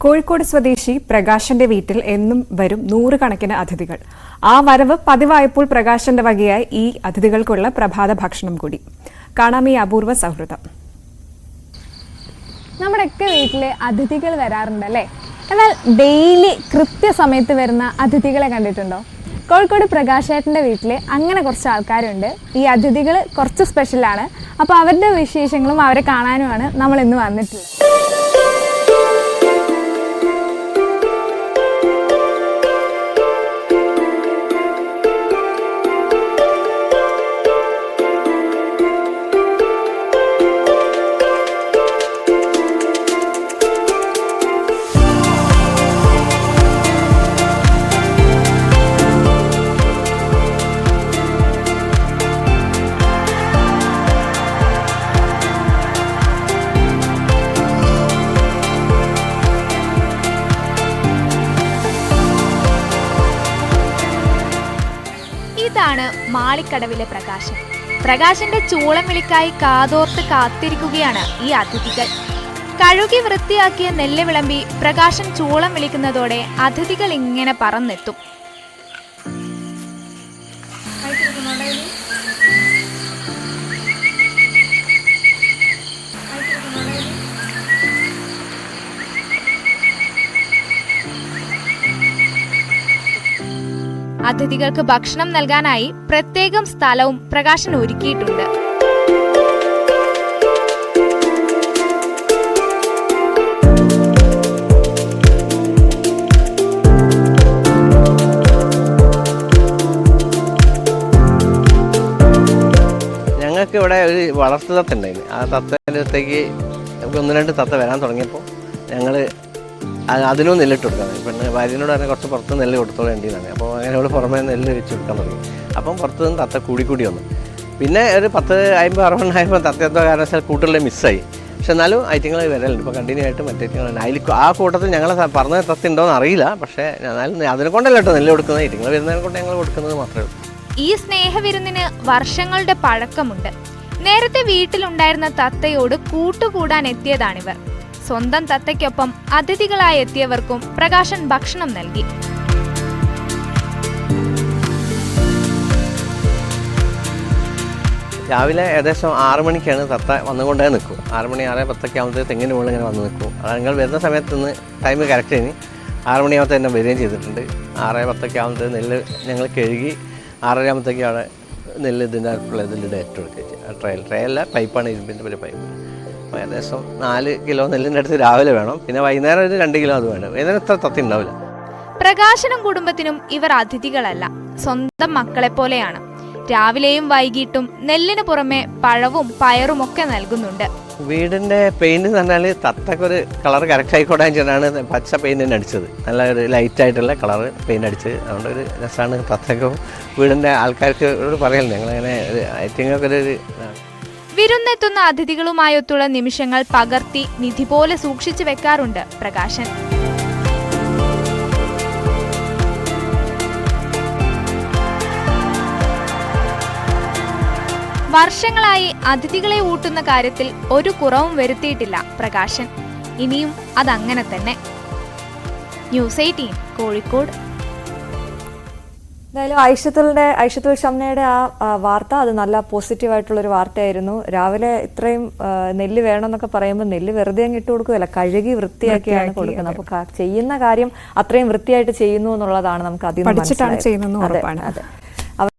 കോഴിക്കോട് സ്വദേശി പ്രകാശന്റെ വീട്ടിൽ എന്നും വരും നൂറുകണക്കിന് അതിഥികൾ. ആ വരവ് പതിവായപ്പോൾ പ്രകാശന്റെ വകയായി ഈ അതിഥികൾക്കുള്ള പ്രഭാത ഭക്ഷണം കൂടി. കാണാം ഈ അപൂർവ സൗഹൃദം. നമ്മുടെയൊക്കെ വീട്ടില് അതിഥികൾ വരാറുണ്ടല്ലേ? എന്നാൽ ഡെയിലി കൃത്യസമയത്ത് വരുന്ന അതിഥികളെ കണ്ടിട്ടുണ്ടോ? കോഴിക്കോട് പ്രകാശേട്ടൻ്റെ വീട്ടിൽ അങ്ങനെ കുറച്ച് ആൾക്കാരുണ്ട്. ഈ അതിഥികൾ കുറച്ച് സ്പെഷ്യലാണ്. അപ്പോൾ അവരുടെ വിശേഷങ്ങളും അവരെ കാണാനുമാണ് നമ്മൾ ഇന്ന് വന്നിട്ടുള്ളത്. ഇതാണ് മാളിക്കടവിലെ പ്രകാശൻ. പ്രകാശന്റെ ചൂളം വിളിക്കായി കാതോർത്ത് കാത്തിരിക്കുകയാണ് ഈ അതിഥികൾ. കഴുകി വൃത്തിയാക്കിയ നെല്ല് വിളമ്പി പ്രകാശൻ ചൂളം വിളിക്കുന്നതോടെ അതിഥികൾ ഇങ്ങനെ പറന്നെത്തും. അതിഥികൾക്ക് ഭക്ഷണം നൽകാനായി പ്രത്യേകം സ്ഥലവും പ്രകാശൻ ഒരുക്കിയിട്ടുണ്ട്. ഞങ്ങൾക്ക് ഇവിടെ ഒരു വളർത്തു തത്ത ഉണ്ടായിരുന്നു. ആ തത്തേൻ്റെ അടുത്തേക്ക് നമുക്ക് 1-2 തത്ത വരാൻ തുടങ്ങിയപ്പോൾ ഞങ്ങൾ അതിനും നെല്ലിട്ട് കൊടുക്കാൻ പിന്നെ ഭാര്യനോട് തന്നെ കുറച്ച് പുറത്ത് നെല്ല് കൊടുത്തോളേണ്ടിയതാണ്. അപ്പോൾ അങ്ങനെ ഇവിടെ പുറമേ നെല്ല് വെച്ച് കൊടുക്കാൻ തുടങ്ങി. അപ്പം പുറത്ത് നിന്ന് തത്ത കൂടി വന്നു. പിന്നെ ഒരു 10-50-60 ആയപ്പോൾ തത്ത എന്തോ കാരണവശാൽ കൂട്ടുകളിൽ മിസ്സായി. പക്ഷെ എന്നാലും ഐറ്റങ്ങൾ വരലുണ്ട്. ഇപ്പോൾ കണ്ടിന്യൂ ആയിട്ട് മറ്റേറ്റങ്ങളുണ്ട്. അതിൽ ആ കൂട്ടത്തിൽ ഞങ്ങൾ പറഞ്ഞ തത്ത ഉണ്ടോയെന്ന് അറിയില്ല. പക്ഷേ എന്നാലും അതിനെ കൊണ്ടല്ല കേട്ടോ നെല്ല് കൊടുക്കുന്നത്. ഐറ്റങ്ങൾ വരുന്നതിനെ കൊണ്ട് ഞങ്ങൾ കൊടുക്കുന്നത് മാത്രമേ ഉള്ളൂ. ഈ സ്നേഹവിരുന്നിന് വർഷങ്ങളുടെ പഴക്കമുണ്ട്. നേരത്തെ വീട്ടിലുണ്ടായിരുന്ന തത്തയോട് കൂട്ടുകൂടാൻ എത്തിയതാണിവർ. സ്വന്തം തത്തയ്ക്കൊപ്പം അതിഥികളായി എത്തിയവർക്കും പ്രകാശൻ ഭക്ഷണം നൽകി. രാവിലെ ഏകദേശം 6 മണിക്കാണ് തത്ത വന്നുകൊണ്ടേ നിൽക്കും. 6 മണി 6:10 ആകുമ്പോഴത്തേക്ക് തെങ്ങിന് മുകളിൽ ഇങ്ങനെ വന്ന് നിൽക്കും. അത് നിങ്ങൾ വരുന്ന സമയത്ത് നിന്ന് ടൈം കറക്റ്റ് കഴിഞ്ഞ് 6 മണിയാകുമ്പോൾ തന്നെ വരികയും ചെയ്തിട്ടുണ്ട്. 6:10 ആകുമ്പോഴത്തേക്ക് നെല്ല് ഞങ്ങൾ കഴുകി 6:30 ആകുമ്പോഴത്തേക്ക് അവിടെ നെല്ല് ഇതിൻ്റെ ഇതിലിടെ ഇട്ട് കൊടുക്കുക. ട്രേ അല്ല, പൈപ്പാണ്, ഇരുമ്പിൻ്റെ ഒരു പൈപ്പ്. അപ്പോൾ ഏകദേശം 4 കിലോ നെല്ലിൻ്റെ അടുത്ത് രാവിലെ വേണം. പിന്നെ വൈകുന്നേരം ഒരു 2 കിലോ അത് വേണം. വൈകുന്നേരം ഇത്ര തത്തി ഉണ്ടാവില്ല. പ്രകാശനും കുടുംബത്തിനും ഇവർ അതിഥികളല്ല, സ്വന്തം മക്കളെ പോലെയാണ്. രാവിലെയും വൈകിട്ടും നെല്ലിന് പുറമെ പഴവും പയറും ഒക്കെ നൽകുന്നുണ്ട്. വീടിൻ്റെ പെയിന്റ് എന്ന് പറഞ്ഞാൽ തത്തക്കൊരു കളർ കറക്റ്റ് ആയിക്കോട്ടെ വെച്ചിട്ടാണ് പച്ച പെയിന്റ് തന്നെ അടിച്ചത്. നല്ല ഒരു ലൈറ്റായിട്ടുള്ള കളർ പെയിന്റ് അടിച്ചത്. അതുകൊണ്ട് ഒരു രസമാണ്. തത്തക്കും വീടിൻ്റെ ആൾക്കാർക്ക് പറയല്ലേ ഞങ്ങളങ്ങനെ ഐറ്റിങ്ങൊക്കെ ഒരു വിരുന്നെത്തുന്ന അതിഥികളുമായൊത്തുള്ള നിമിഷങ്ങൾ പകർത്തി നിധി പോലെ സൂക്ഷിച്ചു വെക്കാറുണ്ട് പ്രകാശൻ. വർഷങ്ങളായി അതിഥികളെ ഊട്ടുന്ന കാര്യത്തിൽ ഒരു കുറവും വരുത്തിയിട്ടില്ല പ്രകാശൻ. ഇനിയും അതങ്ങനെ തന്നെ. ന്യൂസ് 18 കോഴിക്കോട്. എന്തായാലും ഐഷത്തുൽ ഷംനയുടെ ആ വാർത്ത അത് നല്ല പോസിറ്റീവായിട്ടുള്ളൊരു വാർത്തയായിരുന്നു. രാവിലെ ഇത്രയും നെല്ല് വേണമെന്നൊക്കെ പറയുമ്പോൾ നെല്ല് വെറുതെ അങ്ങ് ഇട്ട് കൊടുക്കുകയല്ല, കഴുകി വൃത്തിയാക്കിയാണ് കൊടുക്കുന്നത്. അപ്പോൾ ചെയ്യുന്ന കാര്യം അത്രയും വൃത്തിയായിട്ട് ചെയ്യുന്നു എന്നുള്ളതാണ് നമുക്ക് അതിൽ പഠിച്ചിട്ടാണ് ചെയ്യുന്നത്. അതെ.